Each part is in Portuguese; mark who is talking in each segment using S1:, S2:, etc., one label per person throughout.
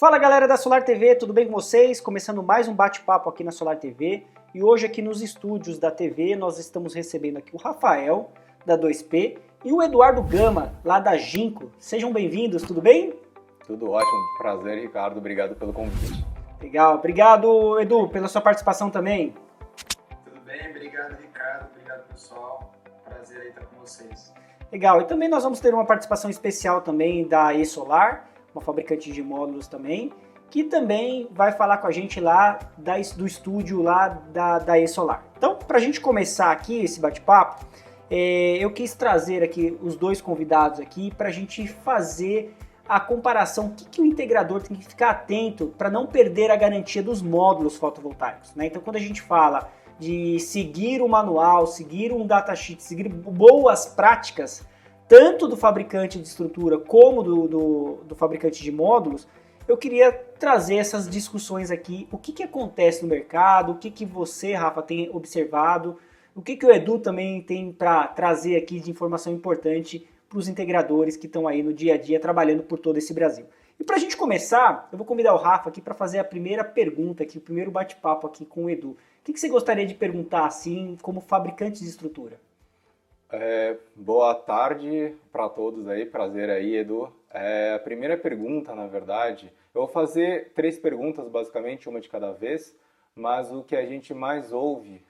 S1: Fala galera da Solar TV, tudo bem com vocês? Começando mais um bate-papo aqui na Solar TV e hoje aqui nos estúdios da TV nós estamos recebendo aqui o Rafael da 2P e o Eduardo Gama lá da Ginco. Sejam bem-vindos, tudo bem?
S2: Tudo ótimo, prazer Ricardo, obrigado pelo convite.
S1: Legal, obrigado Edu pela sua participação também.
S3: Tudo bem, obrigado Ricardo, obrigado pessoal, prazer aí estar com vocês.
S1: Legal, e também nós vamos ter uma participação especial também da E-Solar, uma fabricante de módulos também, que também vai falar com a gente lá do estúdio lá da E-Solar. Então, para a gente começar aqui esse bate-papo, eu quis trazer aqui os dois convidados aqui para a gente fazer a comparação, o que o integrador tem que ficar atento para não perder a garantia dos módulos fotovoltaicos, né? Então, quando a gente fala de seguir o manual, seguir um datasheet, seguir boas práticas, tanto do fabricante de estrutura como do fabricante de módulos, eu queria trazer essas discussões aqui. O que acontece no mercado, o que você, Rafa, tem observado, o que o Edu também tem para trazer aqui de informação importante para os integradores que estão aí no dia a dia trabalhando por todo esse Brasil. E para a gente começar, eu vou convidar o Rafa aqui para fazer a primeira pergunta aqui, o primeiro bate-papo aqui com o Edu. O que você gostaria de perguntar assim, como fabricante de estrutura?
S2: Boa tarde para todos aí, prazer aí, Edu. A primeira pergunta, na verdade, eu vou fazer 3 perguntas, basicamente, uma de cada vez, mas o que a gente mais ouve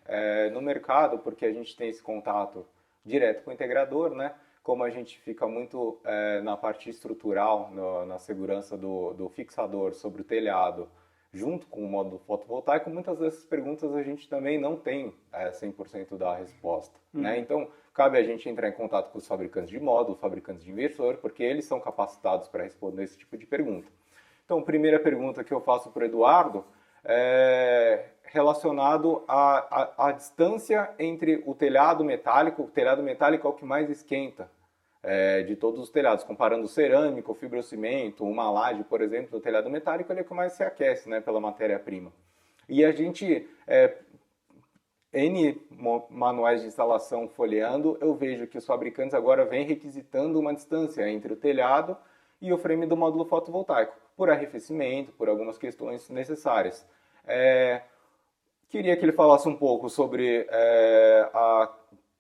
S2: no mercado, porque a gente tem esse contato direto com o integrador, né? Como a gente fica muito na parte estrutural, na segurança do fixador sobre o telhado, junto com o módulo fotovoltaico, muitas dessas perguntas a gente também não tem 100% da resposta, né? Então, cabe a gente entrar em contato com os fabricantes de módulo, fabricantes de inversor, porque eles são capacitados para responder esse tipo de pergunta. Então, a primeira pergunta que eu faço para o Eduardo é relacionado à distância entre o telhado metálico é o que mais esquenta de todos os telhados, comparando cerâmico, fibrocimento, uma laje, por exemplo, no telhado metálico, ele é o que mais se aquece, né, pela matéria-prima. E a gente, N manuais de instalação folheando, eu vejo que os fabricantes agora vêm requisitando uma distância entre o telhado e o frame do módulo fotovoltaico, por arrefecimento, por algumas questões necessárias. Queria que ele falasse um pouco sobre a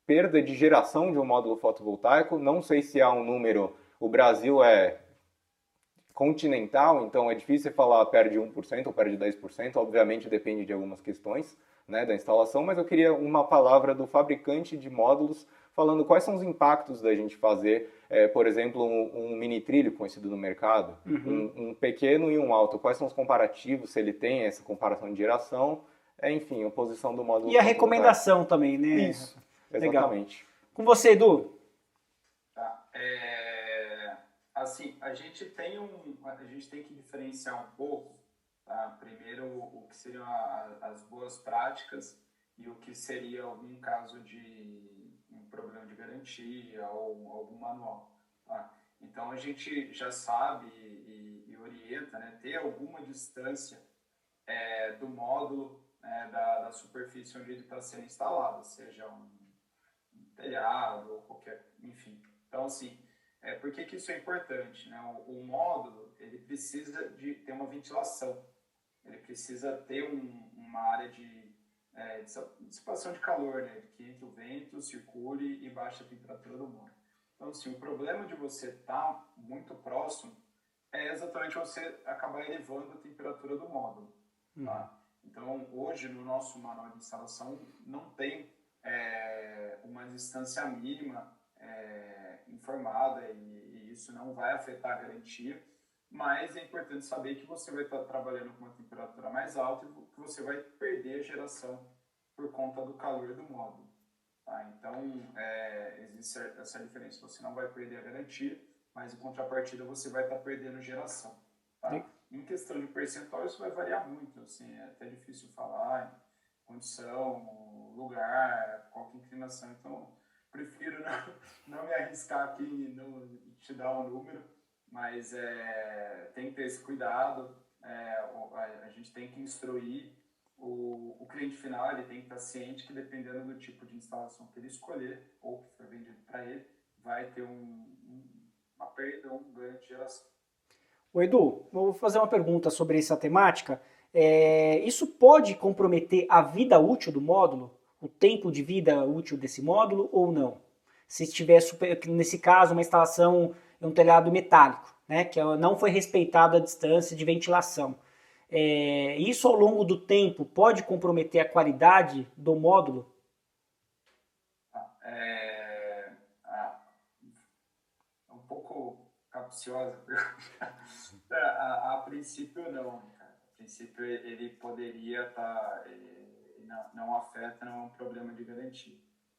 S2: perda de geração de um módulo fotovoltaico. Não sei se há um número, o Brasil é continental, então é difícil falar perde 1% ou perde 10%, obviamente depende de algumas questões, né, da instalação, mas eu queria uma palavra do fabricante de módulos falando quais são os impactos da gente fazer, por exemplo, um mini trilho conhecido no mercado, um pequeno e um alto, quais são os comparativos, se ele tem essa comparação de geração, enfim, a posição do módulo.
S1: E a recomendação também, né?
S2: Isso. Exatamente.
S1: Legal. Com você, Edu.
S3: Tá. Assim, a gente tem que diferenciar um pouco, tá? Primeiro, o que seriam as boas práticas e o que seria algum caso de um problema de garantia ou algum manual, tá? Então, a gente já sabe e orienta, né, ter alguma distância do módulo, da superfície onde ele está sendo instalado, seja um telhado ou qualquer, enfim. Então, assim, por que isso é importante, né? O módulo, ele precisa de ter uma ventilação, ele precisa ter uma área de dissipação de calor, né? Que entre o vento, circule e baixe a temperatura do módulo. Então, assim, o problema de você estar muito próximo é exatamente você acabar elevando a temperatura do módulo, tá? Então, hoje, no nosso manual de instalação, não tem uma distância mínima informada e isso não vai afetar a garantia, mas é importante saber que você vai estar trabalhando com uma temperatura mais alta e que você vai perder a geração por conta do calor do módulo, tá? Então, existe essa diferença. Você não vai perder a garantia, mas em contrapartida você vai estar perdendo geração, tá? Em questão de percentual, isso vai variar muito, assim, é até difícil falar, condição, lugar, qual que é a inclinação. Então, prefiro não me arriscar aqui e não te dar um número, mas tem que ter esse cuidado. A gente tem que instruir o cliente final, ele tem que estar ciente que dependendo do tipo de instalação que ele escolher ou que for vendido para ele, vai ter uma perda ou um ganho de geração.
S1: Ô Edu, vou fazer uma pergunta sobre essa temática. Isso pode comprometer a vida útil do módulo? O tempo de vida útil desse módulo ou não? Se tiver, nesse caso, uma instalação em um telhado metálico, né, que não foi respeitada a distância de ventilação. Isso ao longo do tempo pode comprometer a qualidade do módulo?
S3: É um pouco capciosa a pergunta. A princípio não, cara. A princípio ele poderia estar, não afeta, não é um problema de garantia.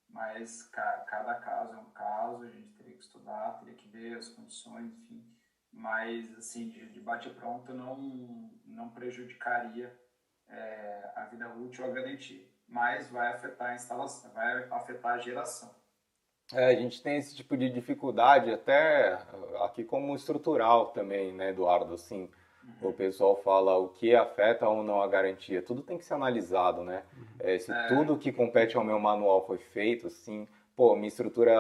S3: Mas cada caso é um caso, a gente teria que estudar, teria que ver as condições, enfim. Mas, assim, de bate-pronto não prejudicaria a vida útil ou a garantia. Mas vai afetar a instalação, vai afetar a geração.
S2: A gente tem esse tipo de dificuldade até aqui como estrutural também, né, Eduardo? Assim, o pessoal fala o que afeta ou não a garantia. Tudo tem que ser analisado, né? Se tudo que compete ao meu manual foi feito, assim, pô, minha estrutura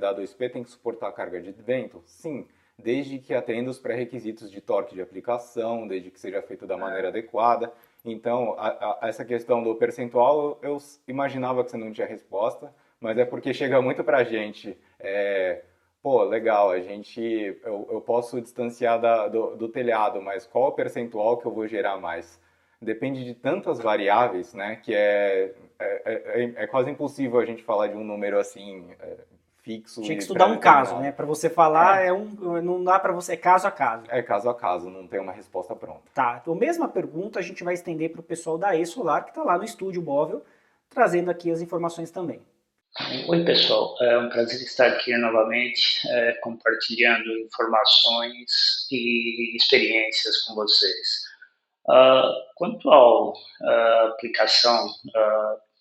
S2: da 2P tem que suportar a carga de vento? Sim, desde que atenda os pré-requisitos de torque de aplicação, desde que seja feito da maneira adequada. Então, essa questão do percentual, eu imaginava que você não tinha resposta, mas é porque chega muito pra gente. Pô, legal, eu posso distanciar do telhado, mas qual o percentual que eu vou gerar mais? Depende de tantas variáveis, né, que é quase impossível a gente falar de um número assim, fixo.
S1: Tinha que estudar um caso, né? Para você falar, não dá para você, é caso a caso.
S2: É caso a caso, não tem uma resposta pronta.
S1: Tá, então mesma pergunta a gente vai estender para o pessoal da E-Solar, que está lá no estúdio móvel, trazendo aqui as informações também.
S4: Oi, pessoal. É um prazer estar aqui novamente, compartilhando informações e experiências com vocês. Quanto à aplicação,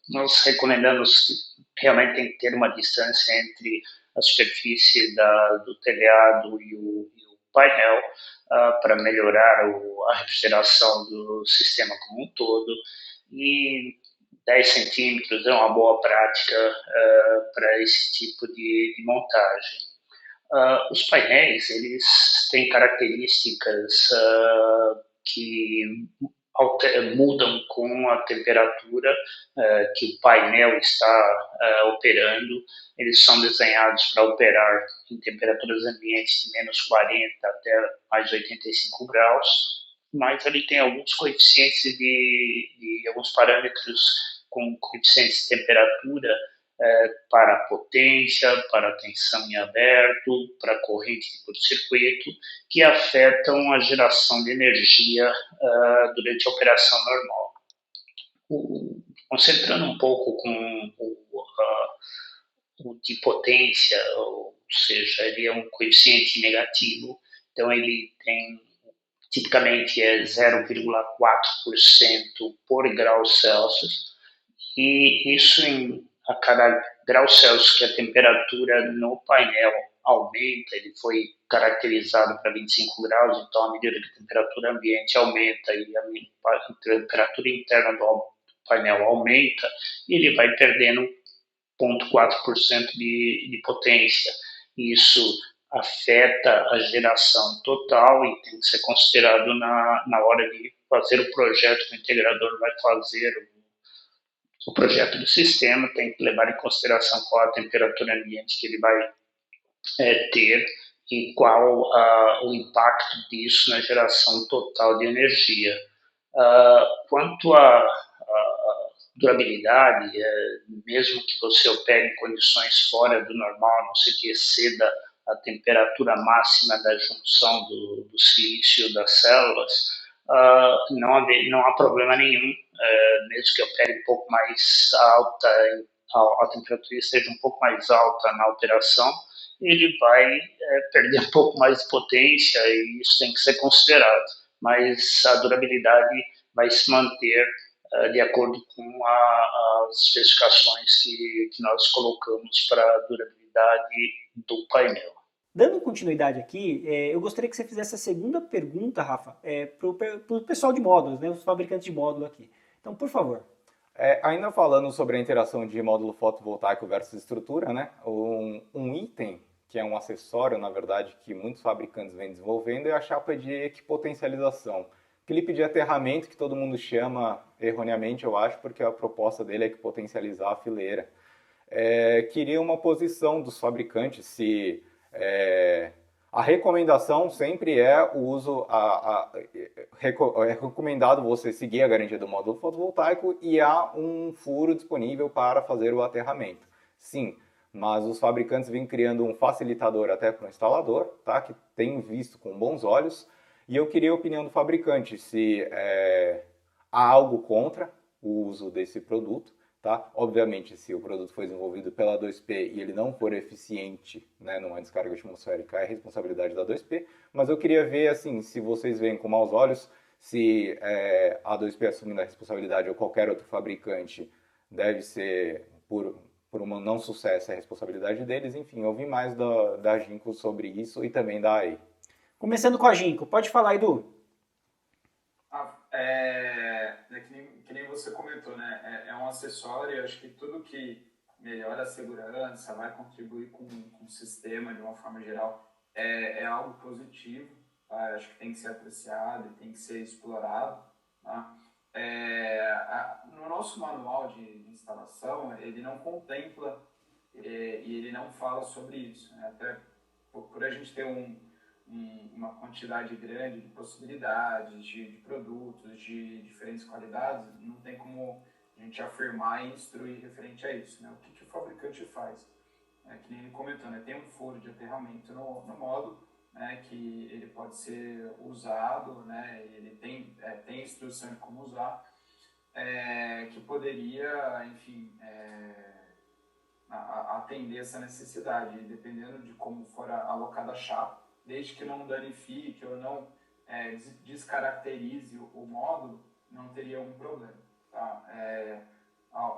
S4: nós recomendamos que realmente tem que ter uma distância entre a superfície do telhado e o painel para melhorar a refrigeração do sistema como um todo. E 10 centímetros é uma boa prática para esse tipo de montagem. Os painéis, eles têm características que mudam com a temperatura que o painel está operando. Eles são desenhados para operar em temperaturas ambientes de menos 40 até mais 85 graus, mas ele tem alguns coeficientes de alguns parâmetros com coeficientes de temperatura para potência, para tensão em aberto, para corrente de curto-circuito, que afetam a geração de energia durante a operação normal. Concentrando um pouco com o de potência, ou seja, ele é um coeficiente negativo, então ele tem tipicamente 0,4% por grau Celsius, e isso a cada grau Celsius que a temperatura no painel aumenta, ele foi caracterizado para 25 graus, então à medida que a temperatura ambiente aumenta e a temperatura interna do painel aumenta, ele vai perdendo 0,4% de potência. Isso afeta a geração total e tem que ser considerado na hora de fazer o projeto que o integrador vai fazer. O projeto do sistema tem que levar em consideração qual a temperatura ambiente que ele vai ter e qual o impacto disso na geração total de energia. Quanto à durabilidade, mesmo que você opere em condições fora do normal, não sei que exceda a temperatura máxima da junção do silício das células, não há problema nenhum, mesmo que opere um pouco mais alta, a temperatura esteja um pouco mais alta na operação, ele vai perder um pouco mais de potência e isso tem que ser considerado, mas a durabilidade vai se manter de acordo com as especificações que nós colocamos para a durabilidade do painel.
S1: Dando continuidade aqui, eu gostaria que você fizesse a segunda pergunta, Rafa, para o pessoal de módulos, né, os fabricantes de módulo aqui. Então, por favor.
S2: Ainda falando sobre a interação de módulo fotovoltaico versus estrutura, né, um item que é um acessório, na verdade, que muitos fabricantes vêm desenvolvendo, é a chapa de equipotencialização. Clipe de aterramento, que todo mundo chama erroneamente, eu acho, porque a proposta dele é que potencializar a fileira. Queria uma posição dos fabricantes, se a recomendação sempre é o uso, é recomendado você seguir a garantia do módulo fotovoltaico e há um furo disponível para fazer o aterramento. Sim, mas os fabricantes vêm criando um facilitador até para o instalador, tá? Que tem visto com bons olhos. E eu queria a opinião do fabricante, se há algo contra o uso desse produto. Tá? Obviamente, se o produto foi desenvolvido pela 2P e ele não for eficiente, né, numa descarga atmosférica, é responsabilidade da 2P, mas eu queria ver, assim, se vocês veem com maus olhos, se a 2P assumindo a responsabilidade ou qualquer outro fabricante deve ser, por um não sucesso, a responsabilidade deles. Enfim, eu ouvi mais da Jinko sobre isso e também da AE.
S1: Começando com a Jinko, pode falar, Edu?
S3: Que nem você comentou, né? É um acessório, acho que tudo que melhora a segurança, vai contribuir com o sistema de uma forma geral, é algo positivo, tá? Acho que tem que ser apreciado e tem que ser explorado, tá? No nosso manual de instalação, ele não contempla e ele não fala sobre isso, né? Até por a gente ter uma quantidade grande de possibilidades, de produtos, de diferentes qualidades, não tem como a gente afirmar e instruir referente a isso, né? O que o fabricante faz? Que nem ele comentou, né? Tem um furo de aterramento no módulo, né? Que ele pode ser usado, né? Ele tem instrução de como usar, que poderia, enfim, atender essa necessidade, dependendo de como for alocada a chapa, desde que não danifique ou não descaracterize o módulo, não teria algum problema. Tá?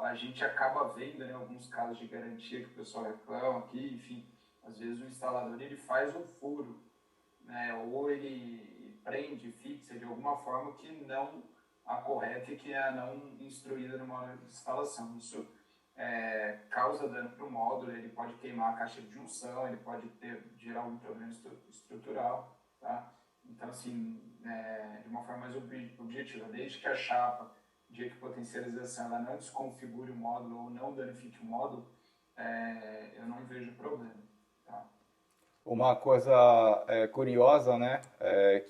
S3: A gente acaba vendo, né, alguns casos de garantia que o pessoal reclama aqui, enfim, às vezes o instalador ele faz um furo, né, ou ele prende, fixa de alguma forma que não a correta e que é não instruída no módulo de instalação. Isso causa dano para o módulo, ele pode queimar a caixa de junção, ele pode gerar algum problema estrutural, tá? Então, assim, de uma forma mais objetiva, desde que a chapa de equipotencialização ela não desconfigure o módulo ou não danifique o módulo, eu não vejo problema, tá?
S2: Uma coisa curiosa, né,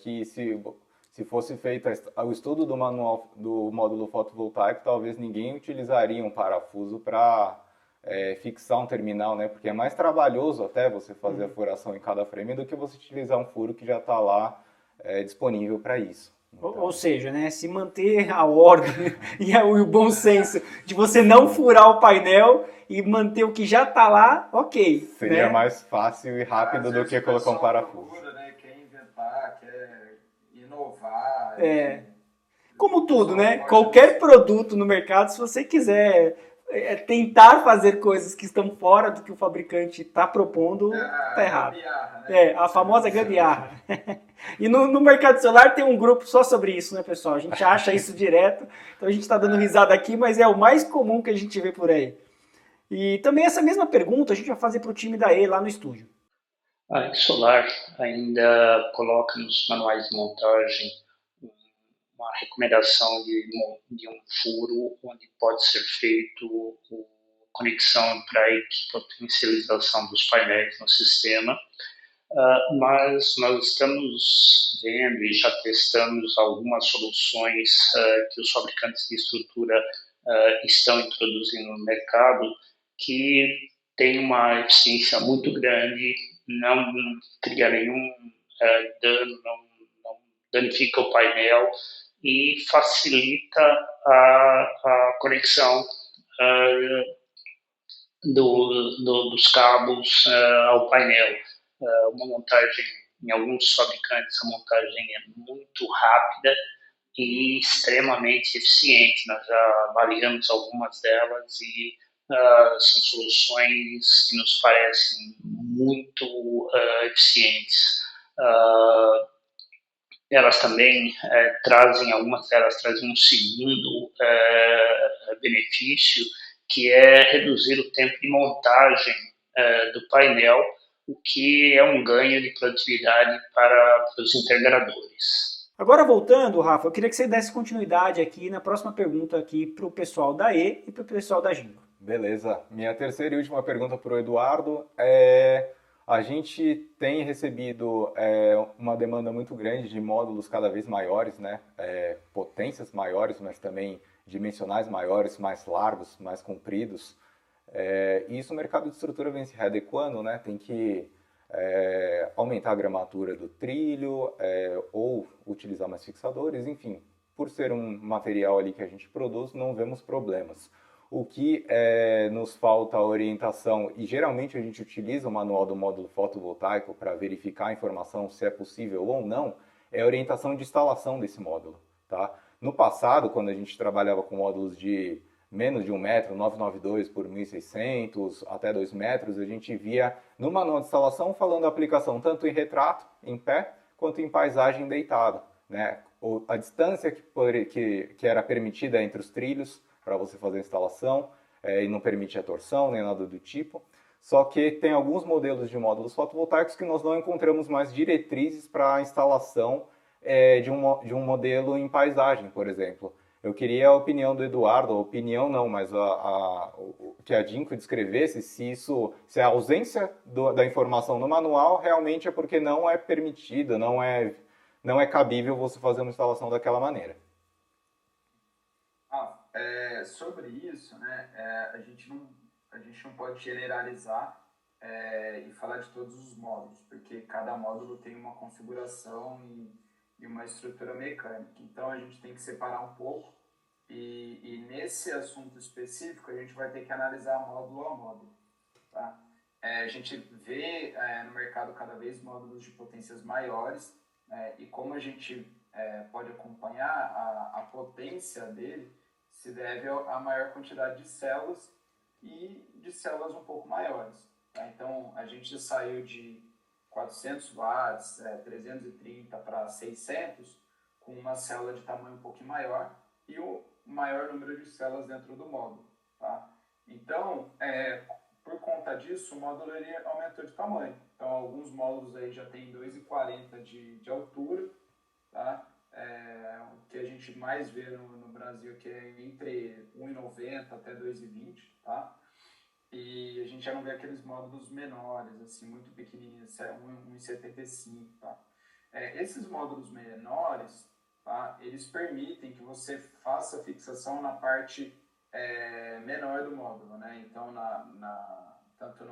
S2: que se fosse feito o estudo do manual do módulo fotovoltaico, talvez ninguém utilizaria um parafuso para fixar um terminal, né? Porque é mais trabalhoso até você fazer a furação em cada frame do que você utilizar um furo que já está lá disponível para isso. Então...
S1: Ou seja, né, se manter a ordem e o bom senso de você não furar o painel e manter o que já está lá, ok.
S2: Seria
S1: né?
S2: mais fácil e rápido do que colocar um parafuso.
S3: Procura, né? Quer inventar, quer inovar.
S1: Como tudo, né? Qualquer produto no mercado, se você quiser tentar fazer coisas que estão fora do que o fabricante está propondo, tá errado.
S3: Né?
S1: A famosa gambiarra. E no mercado celular tem um grupo só sobre isso, né, pessoal? A gente acha isso direto, então a gente está dando risada aqui, mas é o mais comum que a gente vê por aí. E também essa mesma pergunta a gente vai fazer para o time da E lá no estúdio.
S4: A Solar ainda coloca nos manuais de montagem uma recomendação de um furo onde pode ser feito conexão para a equipotencialização dos painéis no sistema, mas nós estamos vendo e já testamos algumas soluções que os fabricantes de estrutura estão introduzindo no mercado que tem uma eficiência muito grande, não cria nenhum dano, não danifica o painel e facilita a conexão dos cabos ao painel. Uma montagem, em alguns fabricantes, a montagem é muito rápida e extremamente eficiente. Nós já avaliamos algumas delas e são soluções que nos parecem muito eficientes. Elas também algumas delas trazem um segundo benefício, que é reduzir o tempo de montagem do painel, o que é um ganho de produtividade para os integradores.
S1: Agora voltando, Rafa, eu queria que você desse continuidade aqui na próxima pergunta aqui para o pessoal da E e para o pessoal da Ginco.
S2: Beleza. Minha terceira e última pergunta para o Eduardo a gente tem recebido uma demanda muito grande de módulos cada vez maiores, né? Potências maiores, mas também dimensionais maiores, mais largos, mais compridos. E isso o mercado de estrutura vem se readequando, né? Tem que aumentar a gramatura do trilho ou utilizar mais fixadores, enfim. Por ser um material ali que a gente produz, não vemos problemas. O que nos falta a orientação, e geralmente a gente utiliza o manual do módulo fotovoltaico para verificar a informação se é possível ou não, é a orientação de instalação desse módulo. Tá? No passado, quando a gente trabalhava com módulos de menos de 1 metro, 992 por 1.600, até 2 metros, a gente via no manual de instalação falando a aplicação tanto em retrato, em pé, quanto em paisagem deitado. Né? A distância que era permitida entre os trilhos, para você fazer a instalação, e não permite a torção, nem nada do tipo. Só que tem alguns modelos de módulos fotovoltaicos que nós não encontramos mais diretrizes para a instalação de um modelo em paisagem, por exemplo. Eu queria a opinião do Eduardo, a opinião não, mas que a Ginco descrevesse se a ausência da informação no manual realmente é porque não é permitida, não é cabível você fazer uma instalação daquela maneira.
S3: Sobre isso, né, a gente não pode generalizar e falar de todos os módulos, porque cada módulo tem uma configuração e uma estrutura mecânica. Então a gente tem que separar um pouco e nesse assunto específico a gente vai ter que analisar módulo a módulo. Tá? A gente vê no mercado cada vez módulos de potências maiores e como a gente pode acompanhar a potência dele, se deve a maior quantidade de células e de células um pouco maiores. Tá? Então, a gente saiu de 400 watts, 330 para 600, com uma célula de tamanho um pouquinho maior e o maior número de células dentro do módulo. Tá? Então, por conta disso, o módulo ele aumentou de tamanho. Então, alguns módulos aí já tem 2,40 de altura, tá? O que a gente mais vê no Brasil que é entre 1,90 até 2,20, tá? E a gente já não vê aqueles módulos menores, assim, muito pequenininhos, 1,75, tá? Esses módulos menores, tá? Eles permitem que você faça a fixação na parte menor do módulo, né? Então, tanto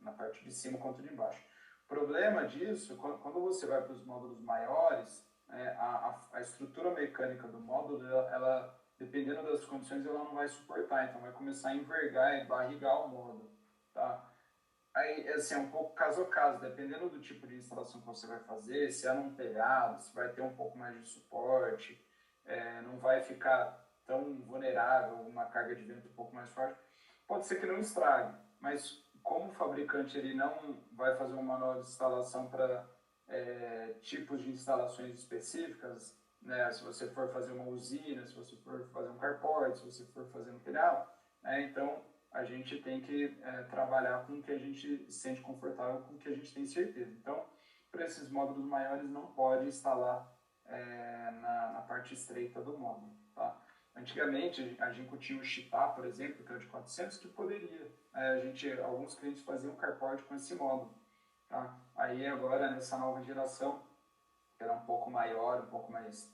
S3: na parte de cima quanto de baixo. O problema disso, quando você vai para os módulos maiores, a estrutura mecânica do módulo, ela, dependendo das condições, ela não vai suportar, então vai começar a envergar e barrigar o módulo, tá? Aí, assim, é um pouco caso a caso, dependendo do tipo de instalação que você vai fazer, se é num telhado, se vai ter um pouco mais de suporte, não vai ficar tão vulnerável, uma carga de vento um pouco mais forte, pode ser que não estrague, mas como o fabricante ele não vai fazer um manual de instalação para tipos de instalações específicas, né? Se você for fazer uma usina, se você for fazer um carport, se você for fazer um telhado, né? Então a gente tem que trabalhar com o que a gente se sente confortável, com o que a gente tem certeza. Então, para esses módulos maiores não pode instalar na parte estreita do módulo, tá? Antigamente a Ginco tinha o Chitá, por exemplo, que é o de 400, que poderia. Alguns clientes faziam carport com esse módulo. Tá? Aí agora, nessa nova geração, que era um pouco maior, um pouco mais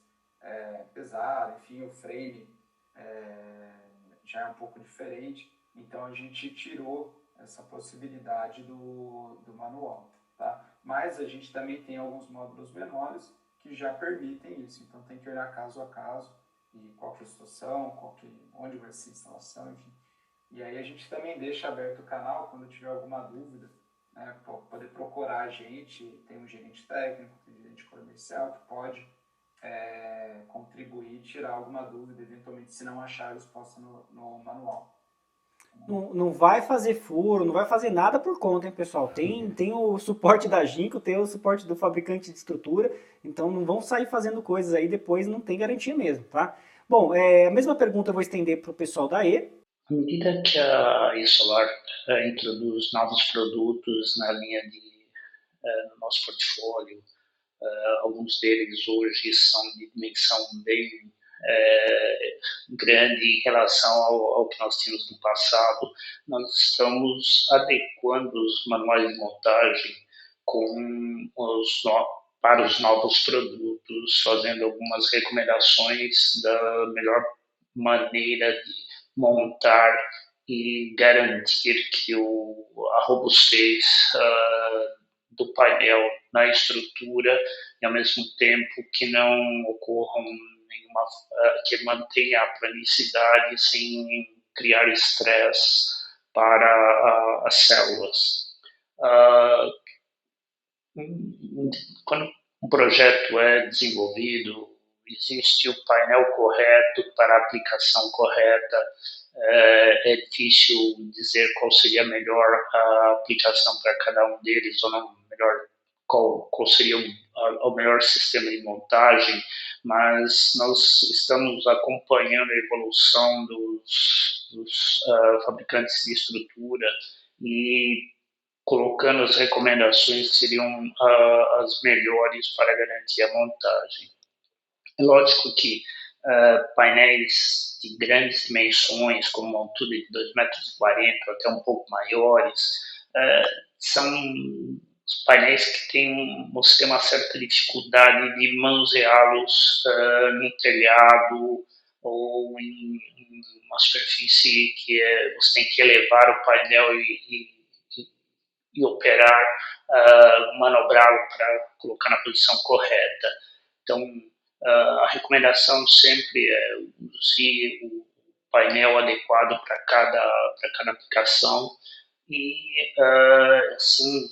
S3: pesado, enfim, o frame já é um pouco diferente, então a gente tirou essa possibilidade do manual. Tá? Mas a gente também tem alguns módulos menores que já permitem isso, então tem que olhar caso a caso, e qual que é a situação, onde vai ser a instalação, enfim. E aí a gente também deixa aberto o canal quando tiver alguma dúvida, né, poder procurar a gente, tem um gerente técnico, tem um gerente comercial que pode contribuir, tirar alguma dúvida, eventualmente se não achar a resposta no manual.
S1: Não vai fazer furo, não vai fazer nada por conta, hein, pessoal? Tem o suporte da Ginco, tem o suporte do fabricante de estrutura, então não vão sair fazendo coisas aí, depois não tem garantia mesmo, tá? Bom, a mesma pergunta eu vou estender para o pessoal da E.
S4: À medida que a eSolar introduz novos produtos na linha de no nosso portfólio. Alguns deles hoje são de dimensão bem grande em relação ao que nós tínhamos no passado. Nós estamos adequando os manuais de montagem para os novos produtos, fazendo algumas recomendações da melhor maneira de montar e garantir que a robustez do painel na estrutura e, ao mesmo tempo, que não ocorram que mantenha a planicidade sem criar estresse para as células. Quando um projeto é desenvolvido, existe o painel correto para a aplicação correta. É difícil dizer qual seria a melhor aplicação para cada um deles, ou não, qual seria o melhor sistema de montagem, mas nós estamos acompanhando a evolução dos fabricantes de estrutura e colocando as recomendações que seriam as melhores para garantir a montagem. É lógico que painéis de grandes dimensões, como uma altura de 2,40 metros até um pouco maiores, são os painéis que você tem uma certa dificuldade de manuseá-los no telhado ou em uma superfície que você tem que elevar o painel e operar, manobrá-lo para colocar na posição correta. Então, a recomendação sempre é use o painel adequado para cada aplicação e, assim,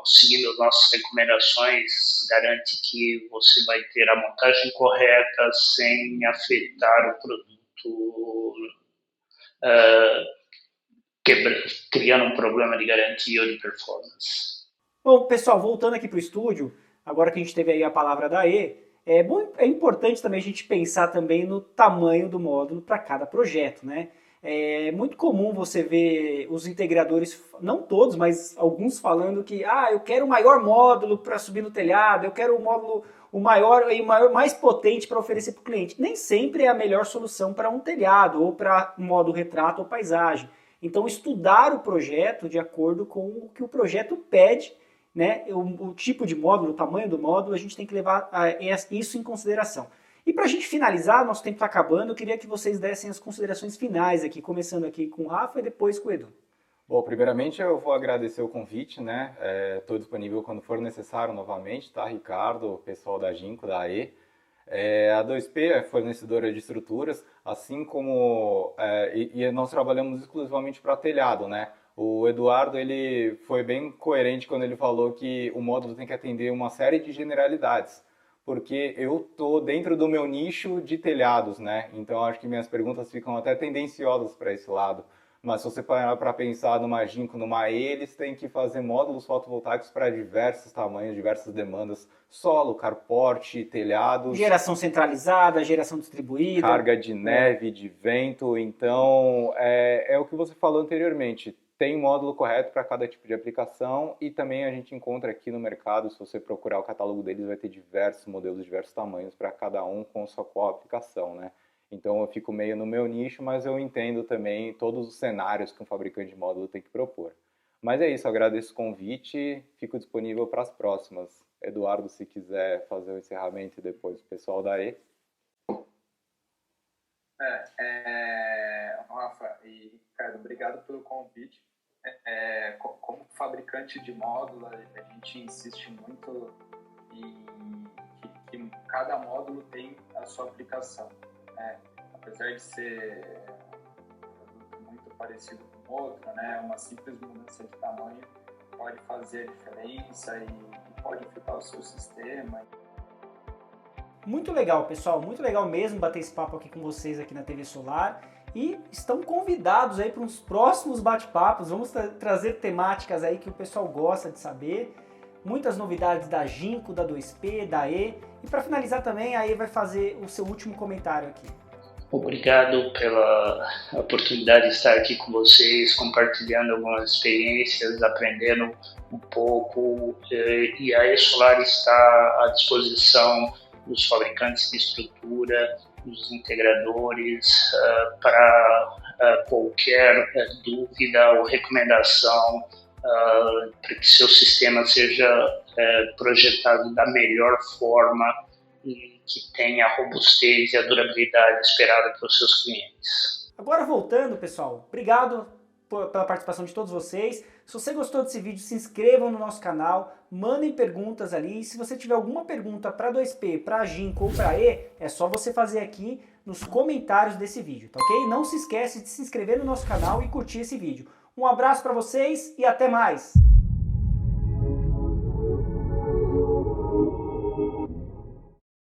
S4: seguindo as nossas recomendações, garante que você vai ter a montagem correta sem afetar o produto, criando um problema de garantia ou de performance.
S1: Bom, pessoal, voltando aqui para o estúdio, agora que a gente teve aí a palavra da é importante também a gente pensar também no tamanho do módulo para cada projeto, né? É muito comum você ver os integradores, não todos, mas alguns falando que eu quero o maior módulo para subir no telhado, eu quero o módulo o maior mais potente para oferecer para o cliente. Nem sempre é a melhor solução para um telhado ou para modo retrato ou paisagem. Então, estudar o projeto de acordo com o que o projeto pede, né? O tipo de módulo, o tamanho do módulo, a gente tem que levar isso em consideração. E para a gente finalizar, nosso tempo está acabando, eu queria que vocês dessem as considerações finais aqui, começando aqui com o Rafa e depois com o Edu.
S2: Bom, primeiramente eu vou agradecer o convite, né? Estou disponível quando for necessário novamente, tá, Ricardo, pessoal da Ginco, da AE. A 2P é fornecedora de estruturas, assim como e nós trabalhamos exclusivamente para telhado, né? O Eduardo, ele foi bem coerente quando ele falou que o módulo tem que atender uma série de generalidades, porque eu tô dentro do meu nicho de telhados, né? Então acho que minhas perguntas ficam até tendenciosas para esse lado. Mas se você parar para pensar numa Ginco, numa AE, eles têm que fazer módulos fotovoltaicos para diversos tamanhos, diversas demandas, solo, carport, telhados.
S1: Geração centralizada, geração distribuída.
S2: Carga de neve, de vento. Então, é o que você falou anteriormente. Tem módulo correto para cada tipo de aplicação e também a gente encontra aqui no mercado, se você procurar o catálogo deles, vai ter diversos modelos, diversos tamanhos para cada um com sua qual aplicação, né? Então eu fico meio no meu nicho, mas eu entendo também todos os cenários que um fabricante de módulo tem que propor. Mas é isso, agradeço o convite, fico disponível para as próximas. Eduardo, se quiser fazer o encerramento e depois o pessoal da E.
S3: Rafa e Ricardo, obrigado pelo convite. Como fabricante de módulo, a gente insiste muito em que cada módulo tem a sua aplicação. Apesar de ser muito parecido com o outro, né, uma simples mudança de tamanho pode fazer a diferença e pode afetar o seu sistema.
S1: Muito legal, pessoal, muito legal mesmo bater esse papo aqui com vocês aqui na TV Solar. E estão convidados aí para uns próximos bate-papos. Vamos trazer temáticas aí que o pessoal gosta de saber. Muitas novidades da Ginco, da 2P, da E. E para finalizar também, a E vai fazer o seu último comentário aqui.
S4: Obrigado pela oportunidade de estar aqui com vocês, compartilhando algumas experiências, aprendendo um pouco. E a eSolar está à disposição dos fabricantes de estrutura, dos integradores, para qualquer dúvida ou recomendação para que seu sistema seja projetado da melhor forma e que tenha a robustez e a durabilidade esperada pelos seus clientes.
S1: Agora voltando, pessoal, obrigado pela participação de todos vocês. Se você gostou desse vídeo, se inscrevam no nosso canal, mandem perguntas ali. E se você tiver alguma pergunta para 2P, para Ginkgo ou para E, é só você fazer aqui nos comentários desse vídeo, tá ok? Não se esquece de se inscrever no nosso canal e curtir esse vídeo. Um abraço para vocês e até mais!